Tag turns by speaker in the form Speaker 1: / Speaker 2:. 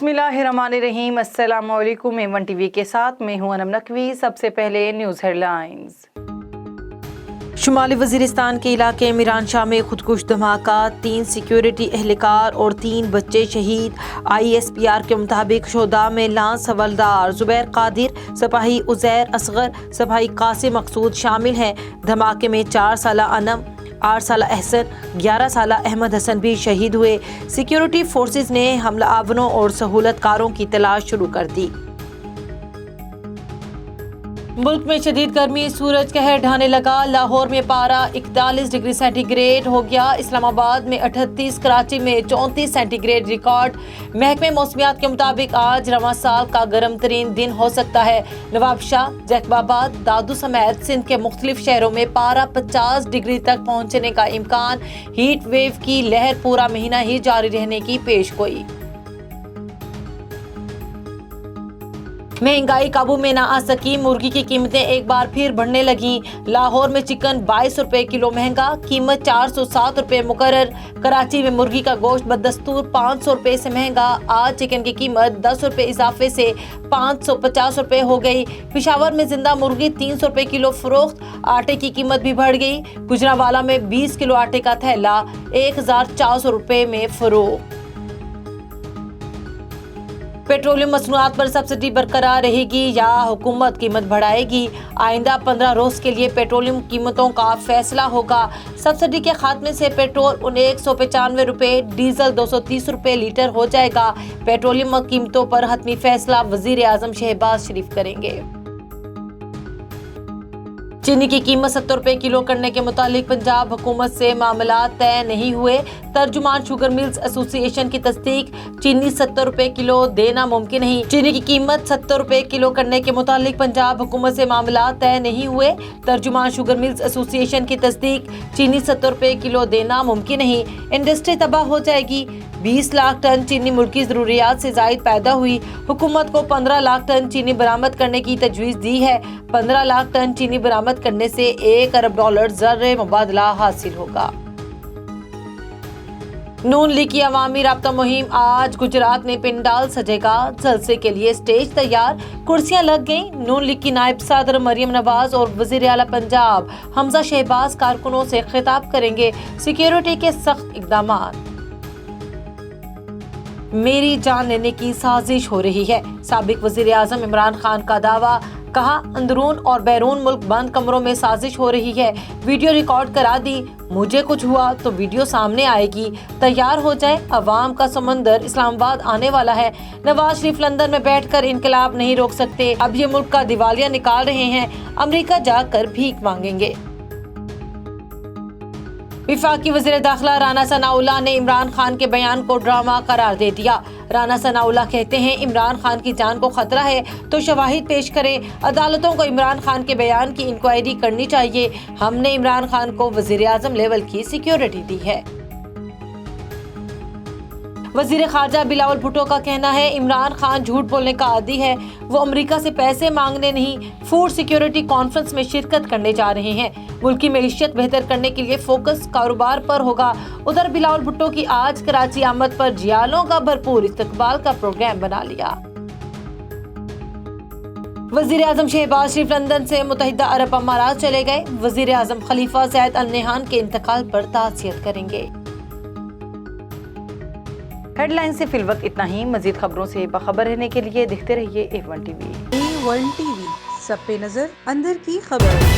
Speaker 1: बिस्मिल्लाहिर्रहमानिर्रहीम। अस्सलाम वालेकुम। A1 टीवी के साथ मैं हूं अनम नकवी। सबसे पहले न्यूज़ हेडलाइंस। शुमाली वजीरिस्तान के इलाके मीरान शाह में खुदकुश धमाका, 3 सिक्योरिटी एहलकार और 3 बच्चे शहीद। ISPR के मुताबिक शोधा में लांस हवलदार जुबैर कादिर, सिपाही उजैर असगर, सिपाही कासिम मकसूद शामिल हैं। धमाके में 4 साला अनम, 8 साला एहसन, 11 साला अहमद हसन भी शहीद हुए। सिक्योरिटी फोर्सेस ने हमला आवरों और सहूलतकारों की तलाश शुरू कर दी। मुल्क में शदीद गर्मी, सूरज कहर ढाने लगा। लाहौर में पारा 41 डिग्री सेंटीग्रेड हो गया। इस्लामाबाद में 38, कराची में 34 सेंटीग्रेड रिकॉर्ड। महकमे मौसमियात के मुताबिक आज रवां साल का गर्म तरीन दिन हो सकता है। नवाबशाह, जैकबाबाद, दादू समेत सिंध के मुख्तलिफ शहरों में पारा 50 डिग्री तक पहुंचने का इम्कान। हीट वेव की लहर पूरा महीना ही जारी रहने की पेशगोई। महंगाई काबू में ना आ सकी, मुर्गी की कीमतें एक बार फिर बढ़ने लगी। लाहौर में चिकन 22 रुपए किलो महंगा, कीमत 407 रुपए मुकर्रर। कराची में मुर्गी का गोश्त बदस्तूर 500 रुपए से महंगा। आज चिकन की कीमत 10 रुपए इजाफे से 550 रुपए हो गई। पिशावर में जिंदा मुर्गी 300 रुपए किलो फरोख्त। आटे की कीमत भी बढ़ गई। गुजरांवाला में 20 किलो आटे का थैला 1400 रुपए में फरोख्त। पेट्रोलियम मसनूआत पर सब्सिडी बरकरार रहेगी या हुकूमत कीमत बढ़ाएगी? आइंदा 15 रोज के लिए पेट्रोलियम कीमतों का फैसला होगा। सब्सिडी के खात्मे से पेट्रोल 195 रुपए, डीजल 230 रुपए लीटर हो जाएगा। पेट्रोलियम कीमतों पर हतमी फैसला वजीर आजम शहबाज शरीफ करेंगे। चीनी की कीमत 70 रुपए किलो करने के मुतालिक पंजाब हुकूमत से मामला तय नहीं हुए। तर्जुमान शुगर मिल्स एसोसिएशन की तस्दीक, चीनी 70 रुपए किलो देना मुमकिन नहीं। चीनी की कीमत 70 रुपए किलो करने के मुतालिक पंजाब हुकूमत से मामला तय नहीं हुए। तर्जुमान शुगर मिल्स एसोसिएशन की तस्दीक, चीनी 70 रुपए किलो देना मुमकिन नहीं। इंडस्ट्री तबाह हो जाएगी। 20 लाख टन चीनी मुल्क की जरूरियात से जायद पैदा हुई। हुकूमत को 15 लाख टन चीनी बरामद करने की तजवीज़ दी है। 15 लाख टन चीनी बरामद करने से $1 अरब ज़र मुबादला हासिल होगा। नून लीग की अवामी राब्ता मुहिम, आज गुजरात में पिंडाल सजेगा। जलसे के लिए स्टेज तैयार, कुर्सियां लग गईं। नून लीग की नायब सदर मरियम नवाज और वजीर आला पंजाब हमजा शहबाज कारकुनों से खिताब करेंगे। सिक्योरिटी के सख्त इकदामात। मेरी जान लेने की साजिश हो रही है, साबिक वजीर आजम इमरान खान का दावा। कहा, अंदरून और बैरून मुल्क बंद कमरों में साजिश हो रही है। वीडियो रिकॉर्ड करा दी, मुझे कुछ हुआ तो वीडियो सामने आएगी। तैयार हो जाए, अवाम का समंदर इस्लामाबाद आने वाला है। नवाज शरीफ लंदन में बैठकर इनकलाब नहीं रोक सकते। अब ये मुल्क का दिवालिया निकाल रहे हैं, अमेरिका जाकर भीख मांगेंगे। वफाकी वज़ीर दाखिला राना सनाउल्लाह ने इमरान खान के बयान को ड्रामा करार दे दिया। राना सनाउल्लाह कहते हैं, इमरान खान की जान को खतरा है तो शवाहिद पेश करें। अदालतों को इमरान खान के बयान की इंक्वायरी करनी चाहिए। हमने इमरान खान को वज़ीर आज़म लेवल की सिक्योरिटी दी है। वजीर खारजा बिलावल भुट्टो का कहना है, इमरान खान झूठ बोलने का आदी है। वो अमेरिका से पैसे मांगने नहीं, फूड सिक्योरिटी कॉन्फ्रेंस में शिरकत करने जा रहे हैं। मुल्क की मईशत बेहतर करने के लिए फोकस कारोबार पर होगा। उधर बिलावल भुट्टो की आज कराची आमद पर जियालों का भरपूर इस्तकबाल का प्रोग्राम बना लिया। वजीर आजम शहबाज शरीफ लंदन से मुत्तहिदा अरब अमारात चले गए। वजीर आजम खलीफा ज़ैद अल नहयान के इंतकाल पर ताज़ियत करेंगे। हेडलाइन से फिलवक्त इतना ही। मजीद खबरों से बाखबर रहने के लिए देखते रहिए A1 टीवी।
Speaker 2: A1 टीवी, सब पे नजर, अंदर की खबर।